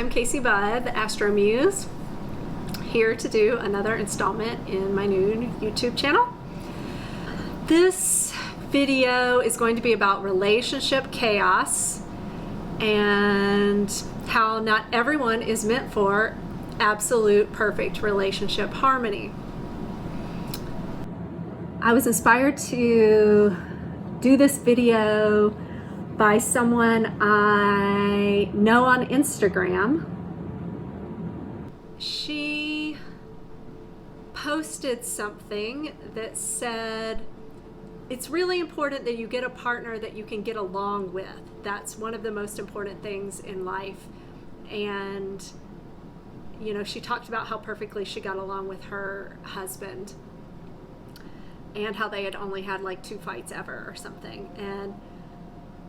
I'm Kayse Budd, the Astro Muse, here to do another installment in my new YouTube channel. This video is going to be about relationship chaos and how not everyone is meant for absolute perfect relationship harmony. I was inspired to do this video by someone I know on Instagram. She posted something that said, it's really important that you get a partner that you can get along with. That's one of the most important things in life. And, you know, she talked about how perfectly she got along with her husband and how they had only had like 2 fights ever or something.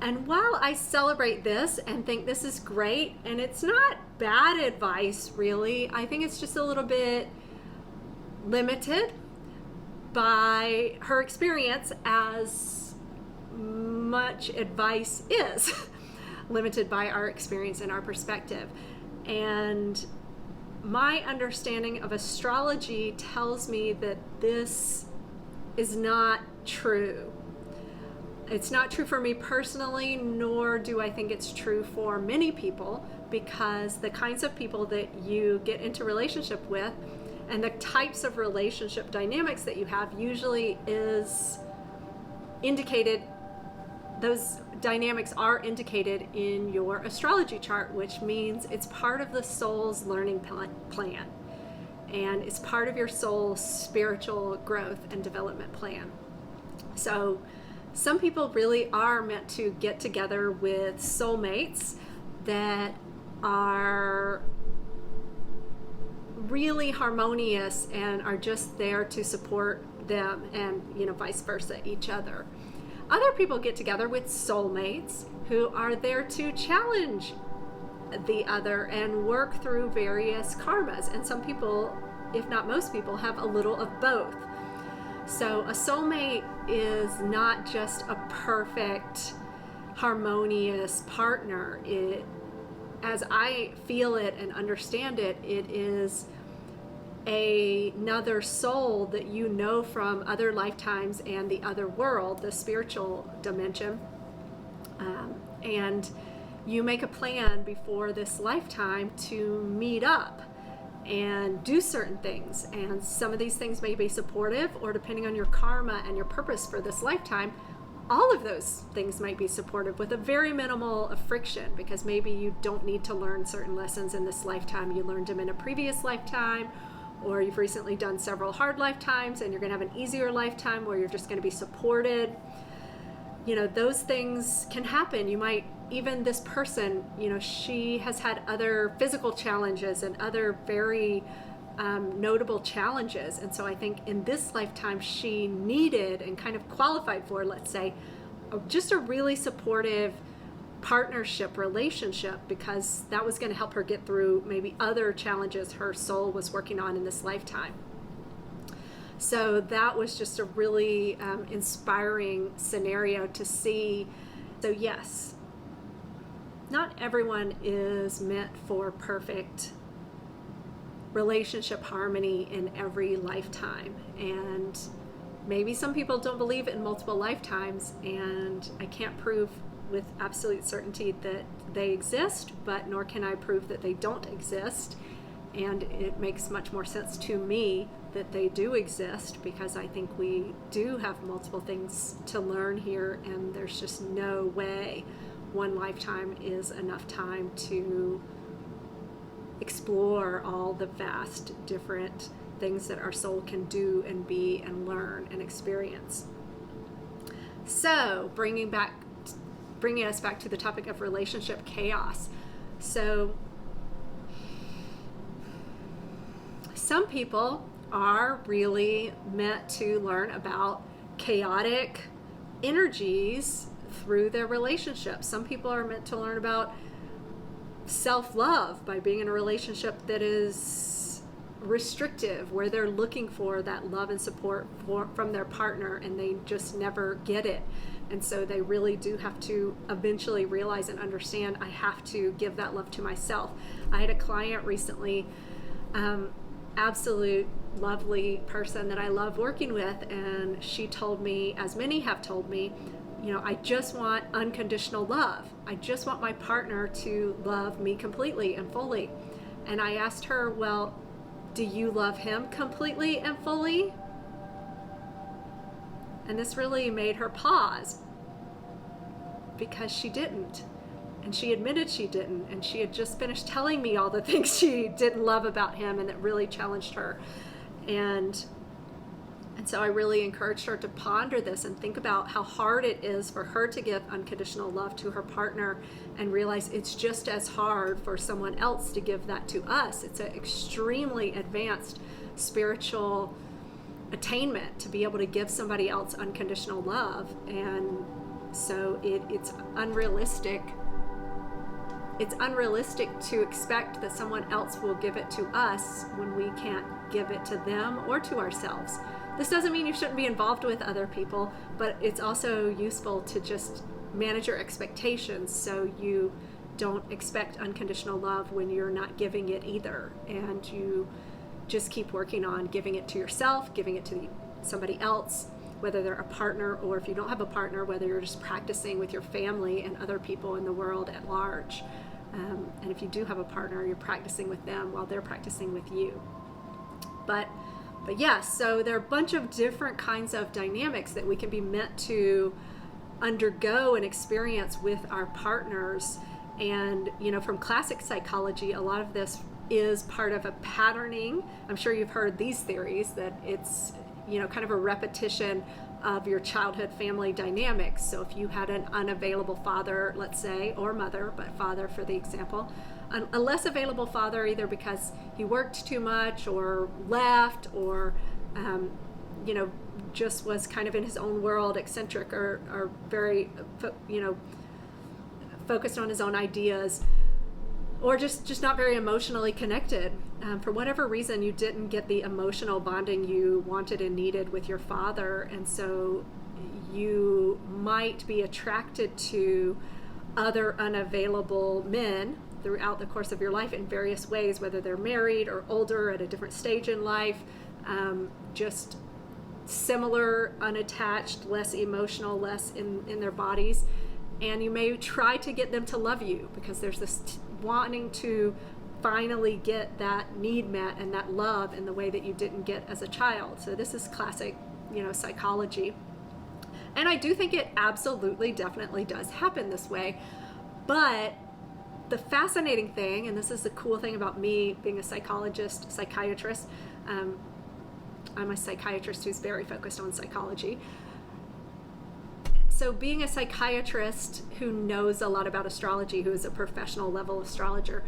And while I celebrate this and think this is great, and it's not bad advice really, I think it's just a little bit limited by her experience, as much advice is limited by our experience and our perspective. And my understanding of astrology tells me that this is not true. It's not true for me personally, nor do I think it's true for many people, because the kinds of people that you get into relationship with and the types of relationship dynamics that you have usually is indicated, those dynamics are indicated in your astrology chart, which means it's part of the soul's learning plan, and it's part of your soul's spiritual growth and development plan. So some people really are meant to get together with soulmates that are really harmonious and are just there to support them, and vice versa, each other. Other people get together with soulmates who are there to challenge the other and work through various karmas. And some people, if not most people, have a little of both. So a soulmate is not just a perfect, harmonious partner. It, as I feel it and understand it, it is another soul that you know from other lifetimes and the other world, the spiritual dimension. And you make a plan before this lifetime to meet up and do certain things, and some of these things may be supportive, or depending on your karma and your purpose for this lifetime, all of those things might be supportive with a very minimal of friction, because maybe you don't need to learn certain lessons in this lifetime, you learned them in a previous lifetime, or you've recently done several hard lifetimes and you're going to have an easier lifetime where you're just going to be supported. Those things can happen. You might, even this person, she has had other physical challenges and other very notable challenges. And so I think in this lifetime, she needed and kind of qualified for, let's say, just a really supportive partnership relationship, because that was going to help her get through maybe other challenges her soul was working on in this lifetime. So that was just a really inspiring scenario to see. So yes, not everyone is meant for perfect relationship harmony in every lifetime. And maybe some people don't believe in multiple lifetimes, and I can't prove with absolute certainty that they exist, but nor can I prove that they don't exist. And it makes much more sense to me that they do exist, because I think we do have multiple things to learn here, and there's just no way one lifetime is enough time to explore all the vast different things that our soul can do and be and learn and experience. So bringing us back to the topic of relationship chaos. So some people are really meant to learn about chaotic energies through their relationships. Some people are meant to learn about self-love by being in a relationship that is restrictive, where they're looking for that love and support from their partner, and they just never get it. And so they really do have to eventually realize and understand, I have to give that love to myself. I had a client recently, absolute lovely person that I love working with, and she told me, as many have told me, I just want unconditional love. I just want my partner to love me completely and fully. And I asked her, well, do you love him completely and fully? And this really made her pause, because she didn't. And she admitted she didn't. And she had just finished telling me all the things she didn't love about him, and it really challenged her. And so I really encouraged her to ponder this and think about how hard it is for her to give unconditional love to her partner, and realize it's just as hard for someone else to give that to us. It's an extremely advanced spiritual attainment to be able to give somebody else unconditional love. And so it's unrealistic. It's unrealistic to expect that someone else will give it to us when we can't give it to them or to ourselves. This doesn't mean you shouldn't be involved with other people, but it's also useful to just manage your expectations so you don't expect unconditional love when you're not giving it either. And you just keep working on giving it to yourself, giving it to somebody else, whether they're a partner, or if you don't have a partner, whether you're just practicing with your family and other people in the world at large. And if you do have a partner, you're practicing with them while they're practicing with you. But yes, so there are a bunch of different kinds of dynamics that we can be meant to undergo and experience with our partners. And, from classic psychology, a lot of this is part of a patterning. I'm sure you've heard these theories, that it's, kind of a repetition of your childhood family dynamics. So if you had an unavailable father, let's say, or mother, but father for the example, a less available father, either because he worked too much or left, or just was kind of in his own world, eccentric, or very focused on his own ideas, or just not very emotionally connected. For whatever reason, you didn't get the emotional bonding you wanted and needed with your father, and so you might be attracted to other unavailable men throughout the course of your life in various ways, whether they're married or older at a different stage in life, just similar, unattached, less emotional, less in their bodies. And you may try to get them to love you because there's this wanting to finally get that need met and that love in the way that you didn't get as a child. So this is classic, psychology. And I do think it absolutely, definitely does happen this way. But the fascinating thing, and this is the cool thing about me being a psychiatrist, I'm a psychiatrist who's very focused on psychology. So being a psychiatrist who knows a lot about astrology, who is a professional level astrologer,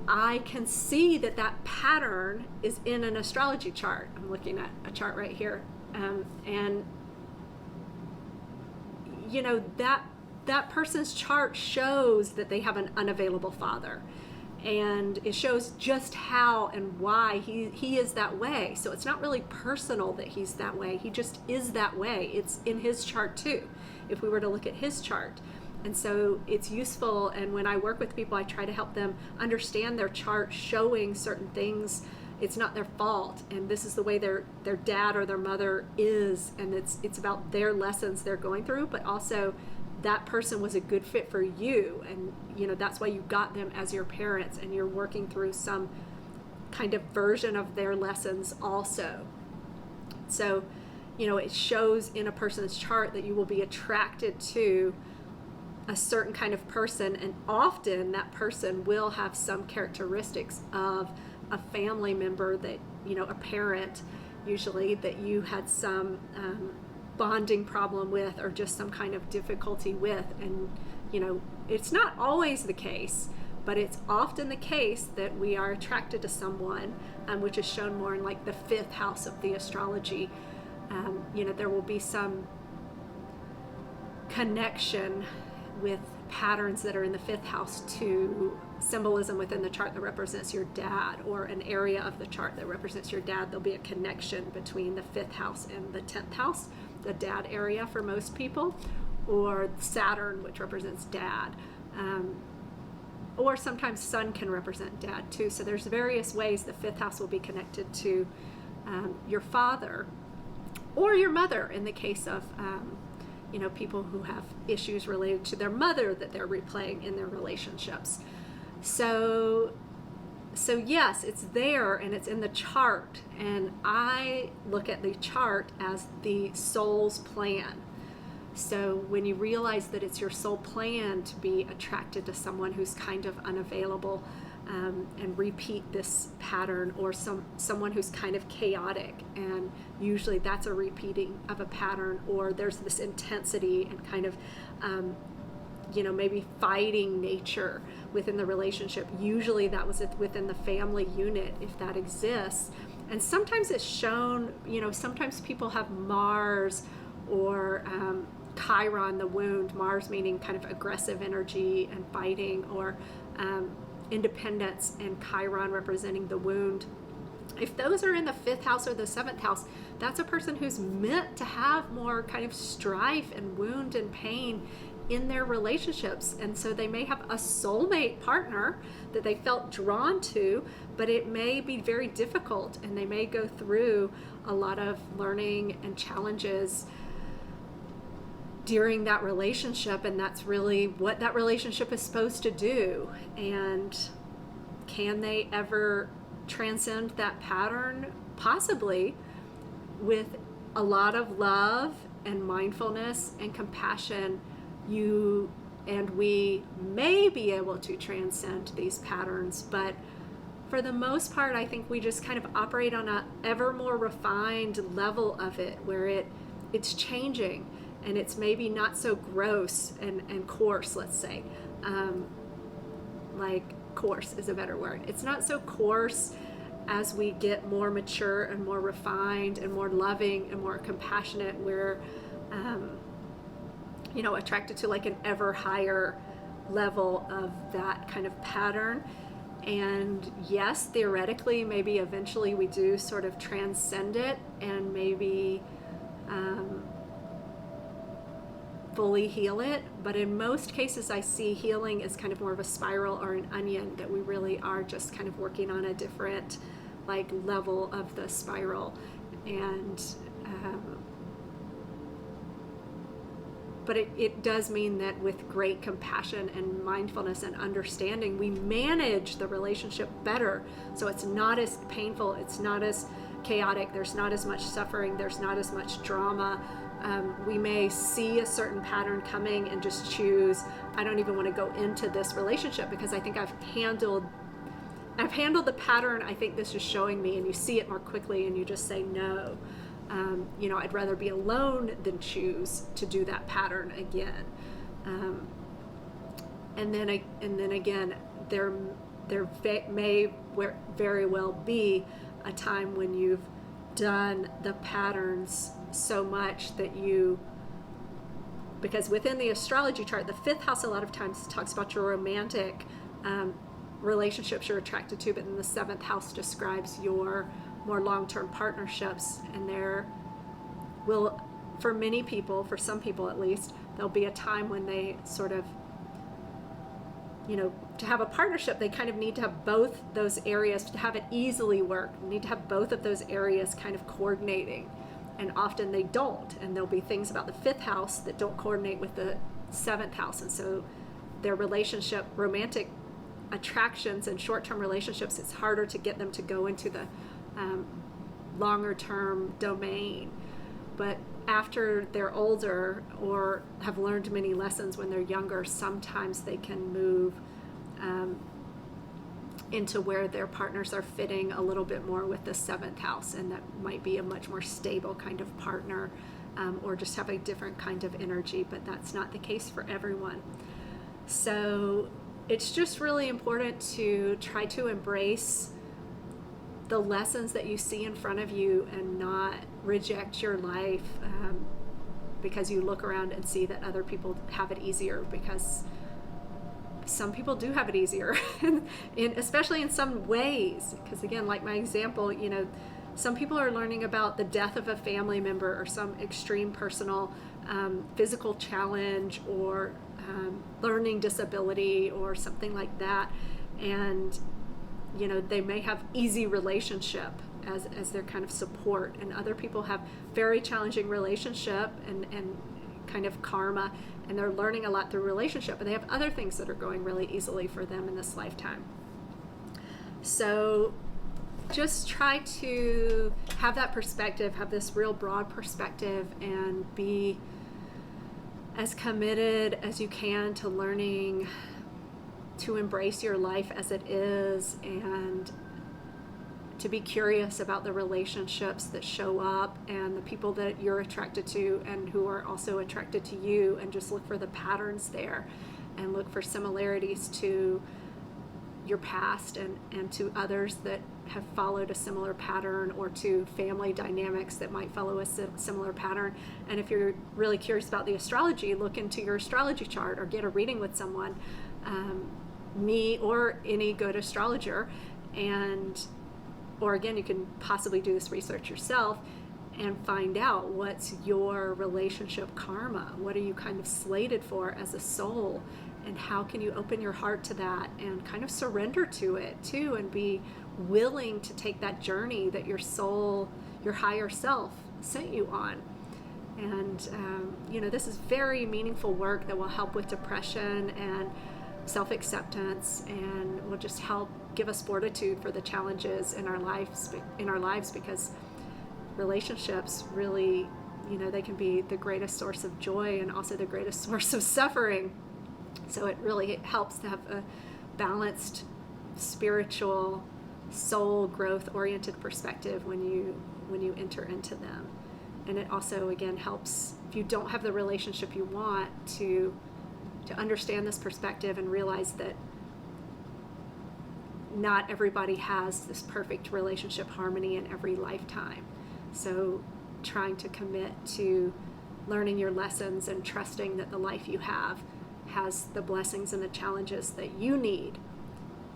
I can see that pattern is in an astrology chart. I'm looking at a chart right here. And that person's chart shows that they have an unavailable father, and it shows just how and why he is that way. So it's not really personal that he's that way. He just is that way. It's in his chart too, if we were to look at his chart. And so it's useful, and when I work with people, I try to help them understand their chart showing certain things. It's not their fault, and this is the way their dad or their mother is, and it's about their lessons they're going through, but also that person was a good fit for you, and that's why you got them as your parents, and you're working through some kind of version of their lessons also. So it shows in a person's chart that you will be attracted to a certain kind of person, and often that person will have some characteristics of a family member that, a parent usually, that you had some bonding problem with, or just some kind of difficulty with. And it's not always the case, but it's often the case that we are attracted to someone, which is shown more in like the 5th house of the astrology. There will be some connection with patterns that are in the fifth house to symbolism within the chart that represents your dad, or an area of the chart that represents your dad. There'll be a connection between the fifth house and the 10th house, the dad area for most people, or Saturn, which represents dad. Or sometimes sun can represent dad too. So there's various ways the fifth house will be connected to your father or your mother, in the case of people who have issues related to their mother that they're replaying in their relationships. So yes, it's there and it's in the chart, and I look at the chart as the soul's plan. So when you realize that it's your soul plan to be attracted to someone who's kind of unavailable, and repeat this pattern, or someone who's kind of chaotic, and usually that's a repeating of a pattern, or there's this intensity and kind of maybe fighting nature within the relationship. Usually that was within the family unit, if that exists. And sometimes it's shown, sometimes people have Mars or Chiron, the wound, Mars meaning kind of aggressive energy and fighting, or independence, and Chiron representing the wound. If those are in the fifth house or the seventh house, that's a person who's meant to have more kind of strife and wound and pain in their relationships. And so they may have a soulmate partner that they felt drawn to, but it may be very difficult, and they may go through a lot of learning and challenges during that relationship, and that's really what that relationship is supposed to do. And can they ever transcend that pattern? Possibly, with a lot of love and mindfulness and compassion. You and we may be able to transcend these patterns, but for the most part, I think we just kind of operate on a ever more refined level of it, where it's changing. And it's maybe not so gross and coarse, let's say. Coarse is a better word. It's not so coarse as we get more mature and more refined and more loving and more compassionate. We're, attracted to like an ever higher level of that kind of pattern. And yes, theoretically, maybe eventually we do sort of transcend it, and maybe fully heal it. But in most cases, I see healing as kind of more of a spiral or an onion, that we really are just kind of working on a different level of the spiral. And but it does mean that with great compassion and mindfulness and understanding, we manage the relationship better. So it's not as painful, it's not as chaotic, there's not as much suffering, there's not as much drama. We may see a certain pattern coming and just choose, I don't even want to go into this relationship because I think I've handled the pattern I think this is showing me, and you see it more quickly and you just say no. I'd rather be alone than choose to do that pattern again. And then again, there may very well be a time when you've done the patterns so much that because within the astrology chart, the fifth house a lot of times talks about your romantic relationships you're attracted to, but then the seventh house describes your more long-term partnerships. And there will, for many people, for some people at least, there'll be a time when they sort of, to have a partnership, they kind of need to have both those areas, to have it easily work, you need to have both of those areas kind of coordinating. And often they don't, and there'll be things about the fifth house that don't coordinate with the seventh house. And so their relationship, romantic attractions and short-term relationships, it's harder to get them to go into the longer term domain. But after they're older or have learned many lessons when they're younger, sometimes they can move into where their partners are fitting a little bit more with the seventh house, and that might be a much more stable kind of partner, or just have a different kind of energy, but that's not the case for everyone. So it's just really important to try to embrace the lessons that you see in front of you and not reject your life because you look around and see that other people have it easier, because some people do have it easier, especially in some ways. Because again, like my example, some people are learning about the death of a family member or some extreme personal physical challenge or learning disability or something like that. And, they may have easy relationship as their kind of support. And other people have very challenging relationship and kind of karma, and they're learning a lot through relationship, and they have other things that are going really easily for them in this lifetime. So just try to have that perspective, have this real broad perspective, and be as committed as you can to learning to embrace your life as it is, and to be curious about the relationships that show up and the people that you're attracted to and who are also attracted to you, and just look for the patterns there and look for similarities to your past and to others that have followed a similar pattern, or to family dynamics that might follow a similar pattern. And if you're really curious about the astrology, look into your astrology chart or get a reading with someone, me or any good astrologer, or again, you can possibly do this research yourself and find out what's your relationship karma. What are you kind of slated for as a soul, and how can you open your heart to that and kind of surrender to it too, and be willing to take that journey that your soul, your higher self, sent you on. And this is very meaningful work that will help with depression and self-acceptance, and will just help give us fortitude for the challenges in our lives, because relationships really, they can be the greatest source of joy and also the greatest source of suffering. So it really helps to have a balanced, spiritual, soul growth oriented perspective when you enter into them. And it also, again, helps if you don't have the relationship you want to understand this perspective and realize that not everybody has this perfect relationship harmony in every lifetime. So trying to commit to learning your lessons and trusting that the life you have has the blessings and the challenges that you need,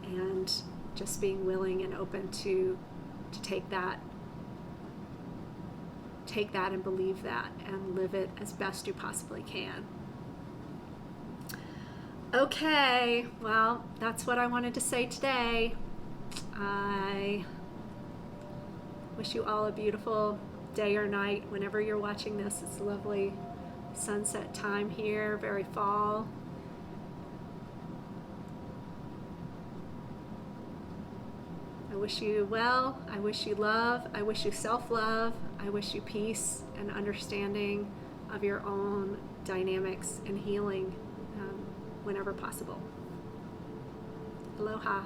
and just being willing and open to take that and believe that and live it as best you possibly can. Okay, well, that's what I wanted to say today. I wish you all a beautiful day or night whenever you're watching this. It's a lovely sunset time here, very fall. I wish you well, I wish you love, I wish you self-love, I wish you peace and understanding of your own dynamics and healing whenever possible. Aloha.